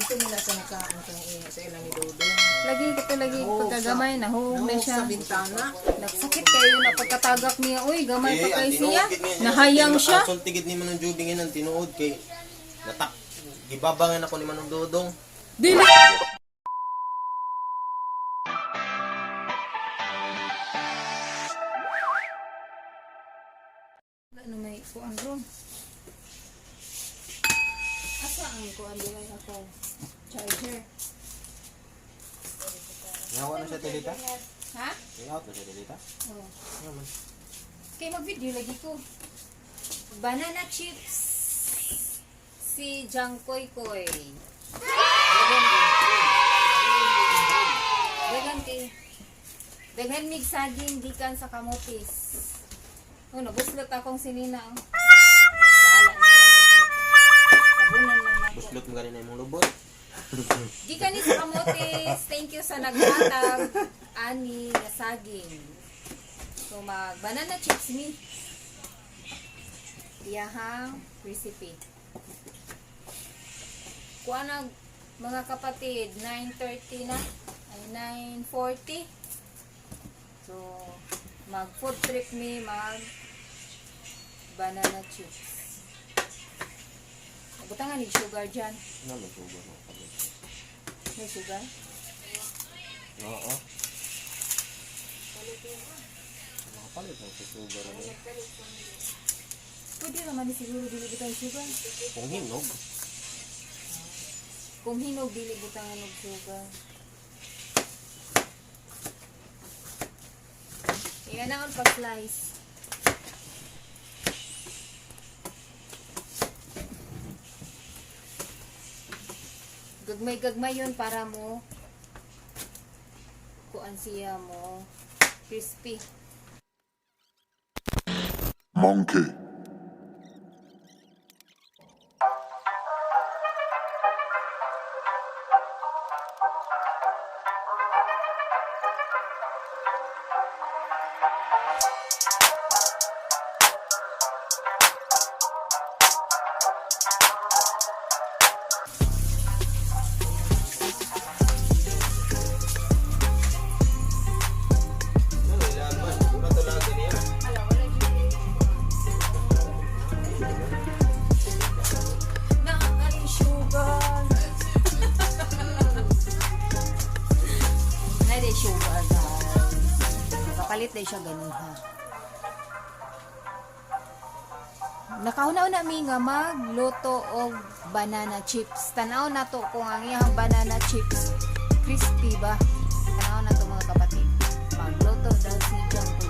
dito nila sa nagkaan kung sa ilang ni Dodong. Lagi ito lagi pagkagamay na hug na siya. Sa bintana. Nagsakit kayo na pagkatagak niya. Uy, gamay pa kay siya. Nahayang siya. Ang tigid ni Manong Jubing ang tinuod kay natak. Gibabangan ako ni Manong Dodong. Dili. Ano may kuan ron? Asa ang kuan dilay ako? Charger. Yawa na siya Telita? Ha? Yawa na siya Telita? Oh. Yaman. Kay mag-video lagi ko. Banana chips. Si Jangkoy Koy. Dagan kay. Dagan mig saging gikan sa kamotis. Oh, nabuslot akong sinina. Oh. Sala na sabunan lang ako. Buslot mo ganun na yung lubot. Gikan ni sa kamotis. Thank you sa naghatag ani nga saging. So mag banana chips ni. Iyahang recipe. Kuha na mga kapatid, 9:30 na, ay 9:40. So, mag food trip mi, mag banana chips. Butangan ni sugar dyan. Ano may sugar mo? May sugar? Oo. Nakapalit mo sa sugar mo. Pwede naman di siguro dili butang sugar. Kung hinog. Kung hinog, dili butangan ng sugar. Iyan na ang pag-slice. Gagmay-gagmay yun para mo kuan siya mo crispy. Monkey. Nakakaling sugar. Na di sugar guys. Nakapalit na siya ganiha. Nakauna-una mi nga magluto og banana chips. Tanaw na to kung ang iyang banana chips crispy ba. Tanaw na to mga kapatid. Pagluto daw si Jungkook.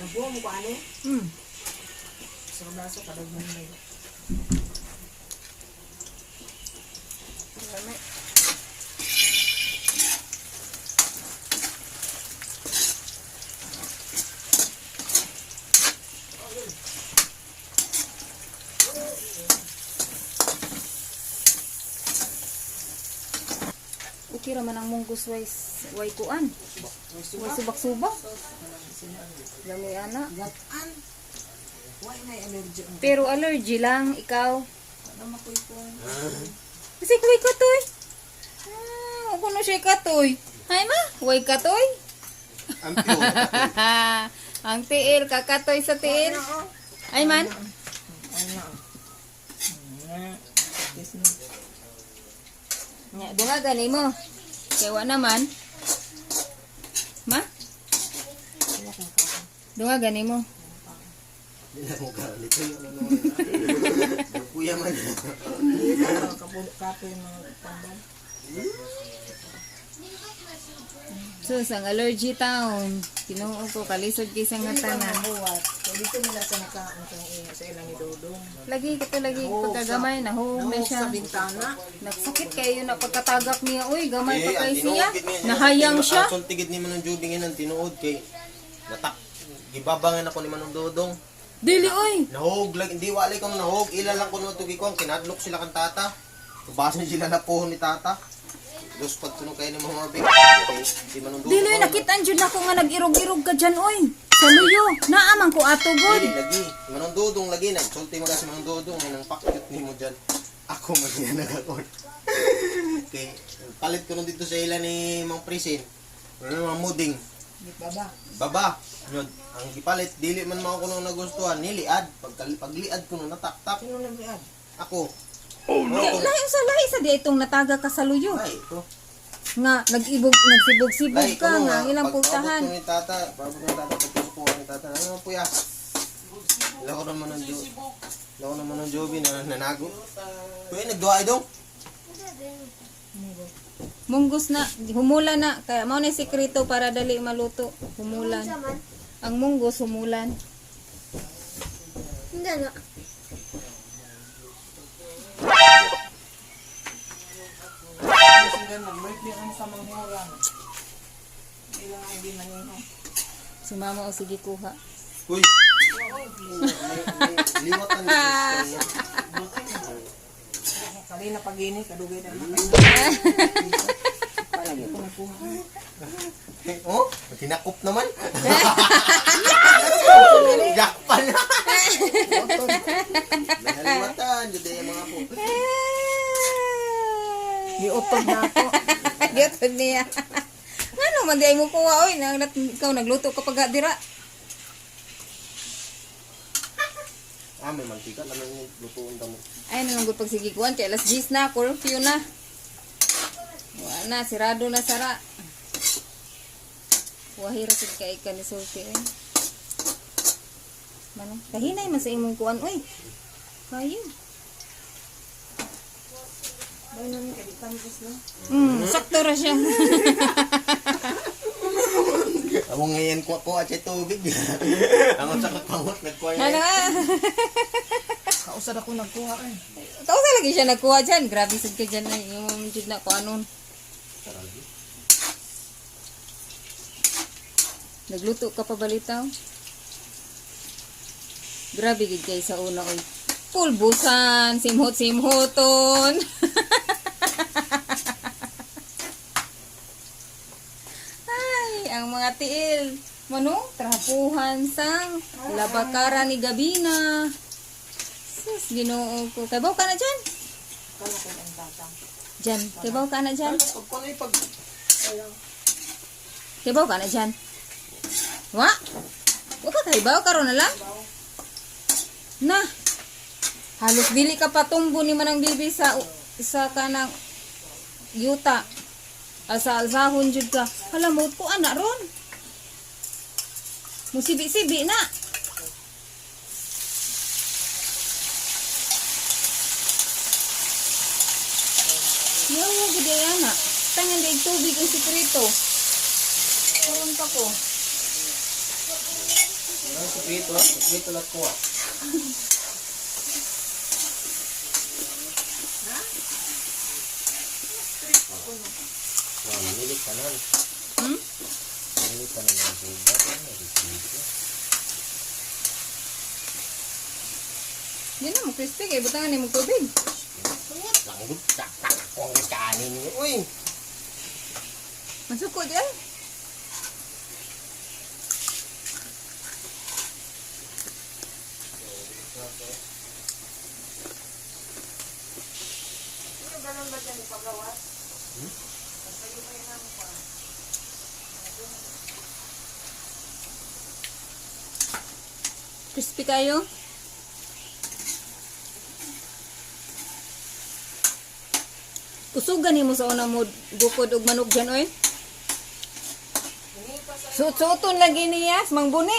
Nabuo mo ko ano? Hmm. Sa baso kada mo na yun. Dami. Okay raman ang munggos way kuan. Way subak-subak. Lami ana. Gatan. Why na allergy ang Pero allergy lang ikaw. ano makoy ko. Kasi way katoy. Ako na siya katoy. Hay ma, way katoy. Ang pure. Ang tiil, kakatoy sa tiil. Ay man. Ano? Yes na. Nya, dunga gani mo. Kewa naman. Ma? Dunga gani mo. Hindi na mo galit. Kuya man. Kapoy mga tambal. Sus, ang allergy taon. Tinuo ko, kalisod kay sa nga tanan. Buwat. So dito nila sa nakaan kang inyo sa ilang ni Dodong. Lagi ko lagi pagkagamay na home na Nahog siya. sa bintana. Nagsakit kayo na pagkatagak niya. Uy, gamay pa kay ang siya. tinuod gid niya. Nahayang siya. Ang tigid ni Manong Jubing ang tinuod kay natak. Gibabangan ako ni Manong Dodong. Dili oy. Nahog lang, hindi wala kang nahog. Ila lang kuno tugi ko, kinadlok sila kan tata. Tubasan sila na pohon ni tata. Dos pag tunog kayo ni mga big. Di Manong Dodong. Dili nakitaan jud nako nga nag-irog-irog ka dyan oy. Sa luyo. Naaman ko ato god. Dili lagi. Manong Dodong lagi nagsulti mo kasi Manong Dodong ay nang pakyut nimo diyan. Ako man yan nagakon. Okay, palit ko nun dito sa ila ni Mang Prisin. Ano mga muding. Di baba. Baba. Yun, ang gipalit dili man mao ko nung nagustuhan niliad. Pagliad ko nung natak-tak Sino nag-iad? ako. Lahi sa di itong nataga ka sa luyo. Ay, ito. Nga nagsibog-sibog Lahi ka ko nga ang ilang pultahan. Pag-abot ko ni tata, pagpasok ko ni tata. Ano po ya? Lako naman ng Joby. Lako naman ng Joby na nanago. Kuya, nagduha dong. Munggos na, humula na. Kaya mao na sikreto para dali maluto. Humulan. Ang munggos humulan. Hindi na. Sila nag-birthday ang sa manghuran. Ilang ang di maniho. Si mama o sige kuha. Uy. Liwat ang gusto Kalina pag-ini, kadugay na naman. Palagi ko nakuha. Oh, tinakop naman. Jakpan na. Naliwatan, jud yung mga po. Giutod na ako. Giyotod niya. Ano man di ay mo kuha oy, ikaw nagluto ka pag dira. Ah, may mantika lang yung lutuin mo. Ay nanggod pag sige kuan kay alas 10 na, curfew na. Wa na sirado na sara. Wahira sig kay ka ni sulti eh. Mano, kahinay man sa imong kuan oy. Kayo. Dahil namin kaditampos na. Sakto ra siya. Ako ngayon ko at tubig. Ang sa kapangot nagkuha Ano? niya. Kausad ako nagkuha eh. Ikaw sa lagi siya nagkuha dyan. Grabe sad ka dyan eh. Yung jud na ko anon. Nagluto ka pa balitaw? Grabe gid kay sa una oy. Pulbusan, simhot-simhoton. Ay, ang mga tiil. Mano, trapuhan sang labakara ni Gabina. Sus, Ginoo ko. Kabaw ka na dyan? Kala ko ang tatang. Dyan. Kabaw ka na dyan? Pag paano yung pag... Kabaw ka na dyan? Wa? Wa ka kaibaw? Karoon na lang? Na. Halos dili ka patumbo ni manang bibi sa kanang yuta. Alsa-alsahon jud ka. Hala mo ko anak ron. Musibi-sibi na. Yawa gid ay anak. Tangan daig tubig ang sikreto. Karon pa ko. Ano sikreto lang ko ah. Manilit ka na. Hmm? Manilit ka na ng sugar. Di na mo crispy kay butangan ni mo tubig. Langgut, tak, kung kanin niyo. Uy! Masuko di ay. Crispy kayo. Kusugan nimo sa una mo bukod og manok dyan oy. Suot-suoton lagi niya, mang buni.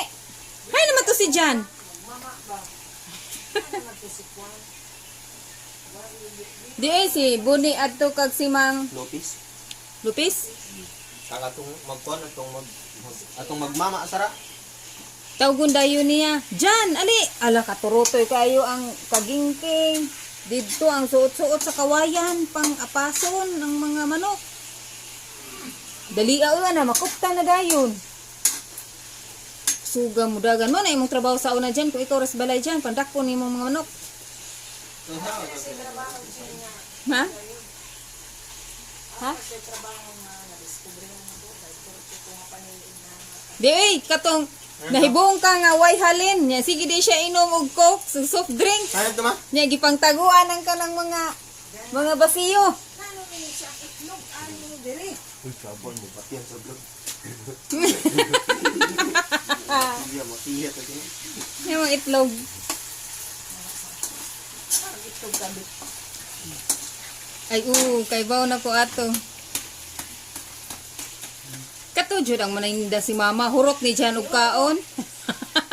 Hay naman to si Jan. Di ay si buni adto kag si Mang Lopis. Lupis. Saka atong magmama asara. Tawgon dayon niya. Jan, ali. Ala katurotoy kayo ang kagingking. Dito ang suot-suot sa kawayan pang apason ng mga manok. Dali na makupta na dayon. Suga mo dagan mo na imong trabaho sa una dyan kung ikaw ras balay dyan pandakpon imong mga manok. Ha? Ha? Di ay katong nahibong ka nga way halin nya sige di siya inom og coke sa soft drinks. Ano ito ma? Nya gipangtaguan ang kanang mga basiyo. Uy, sabon mo. Pati yan sa vlog. Iya, makiyat ito. Yung mga itlog. Ay, kay baw na ko ato. Katudyo ang manahinda si mama. Hurot ni Jan og kaon.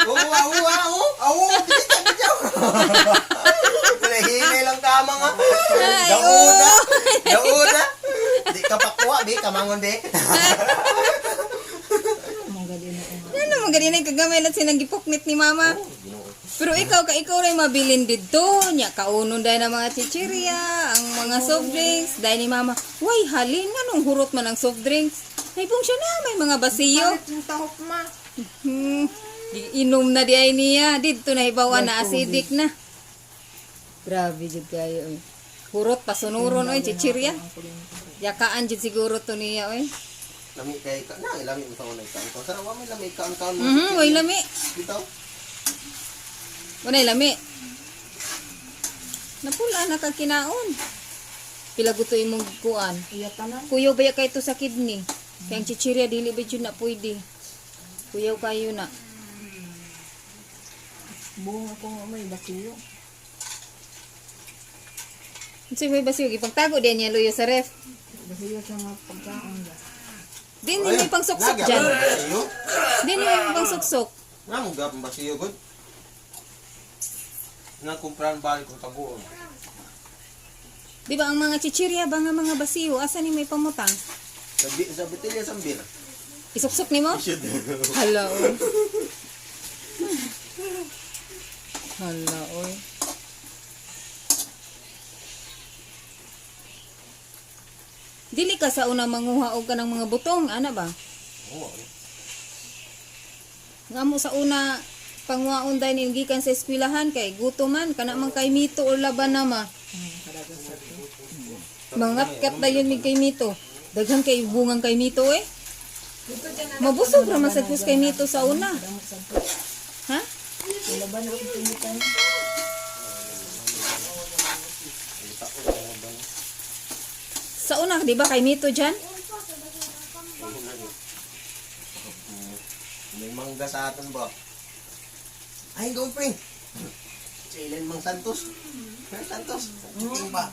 Oo, bitaw. Pinahinay lang kama nga. Ay, Dauda. Di ka pakuha, di kamangon di. Ano mo ganyan kagamay lang sinang gipuknit ni mama. Pero ikaw ray mabilin dito. Nya kaunon dahil ng mga chichirya, ang mga soft drinks. Dahil ni mama, way halin nga nung hurot man ang soft drinks. Naibong siya na, may mga basiyo. Yung tahok ma. Inom na di ay niya. Dito na hibawan na acidic na. Grabe jud kayo. Oy. Hurot pasunuron oy chichirya. Yakaan jud siguro to niya oy. Lami kay ka. Na, lami mo taon na ikaw. Kung sarawa may lami ka ang taon mo. Way lami. Bitaw. Unay lami. Napula na kag kinaon. Pila gutoy mong kuan. Iya tanan. Kuyaw baya kay to sa kidney. Kaya ang chichirya dili ba jud na pwede. Kuyaw kayo na. Buong ako nga may basiyo. Kasi may basiyo ipagtago din niya luyo sa ref. Basiyo sa mga pagkaon ba. Din may pang suksok dyan. Din may pang suksok. Nga mo gapang basiyo god. Nakumpran balik kong taguon. Di ba ang mga chichirya ba nga mga basiyo asa ni may pamutang? Sa bitilya sambir. Isuksok ni mo? Should. Hala oy. Hala oy. Dili ka sa una manguha og kanang mga butong, ana ba? Oo. Nga mo sa una pangwaon dahil gikan sa eskwelahan kay gutoman kana man kay mito o laban na ma. Mangat-kat dayon mi kay mito. Daghang kay bungang kay mito eh. Mabusog ra man sad kus kay mito sa una. Ha? Laban ako tinitan. Sa una, di ba kay mito dyan? May mangga sa atin ba? Ay, gawin. Kailan mang Santos? Santos? King ba?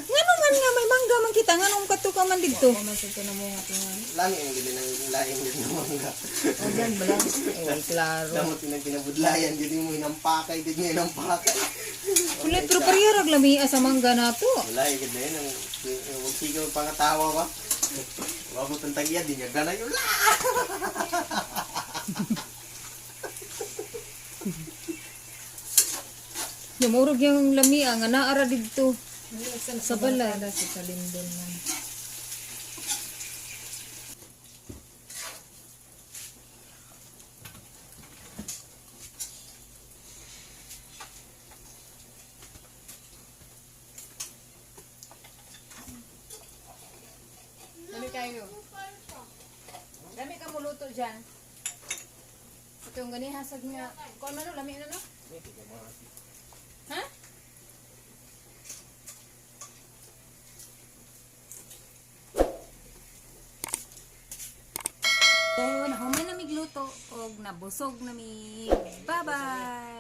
Nga naman nga, may mangga man kita. Nga nung katuka man dito. Masag ka na mo nga tingan. Lami ang gili ng laing din ng mangga. O dyan, balang. Ay, klaro. Damot yung pinabudlayan, gili mo inampakay, gili mo inampakay. Wala, pero pariyarag lamia sa mangga na to. Wala, ikad na yun. Huwag sigaw pangatawa ba? Wabot ang tagya, di niya ganay yun. Yamurog yung lamia nga naara dito. Sa balay. Sa kalindol man. Dami kayo. Dami ka muluto dyan. Ito yung gani hasag nga. Kung ano, lami na no? Ha? Dahil na humay na migluto o nabusog na mi. Bye-bye!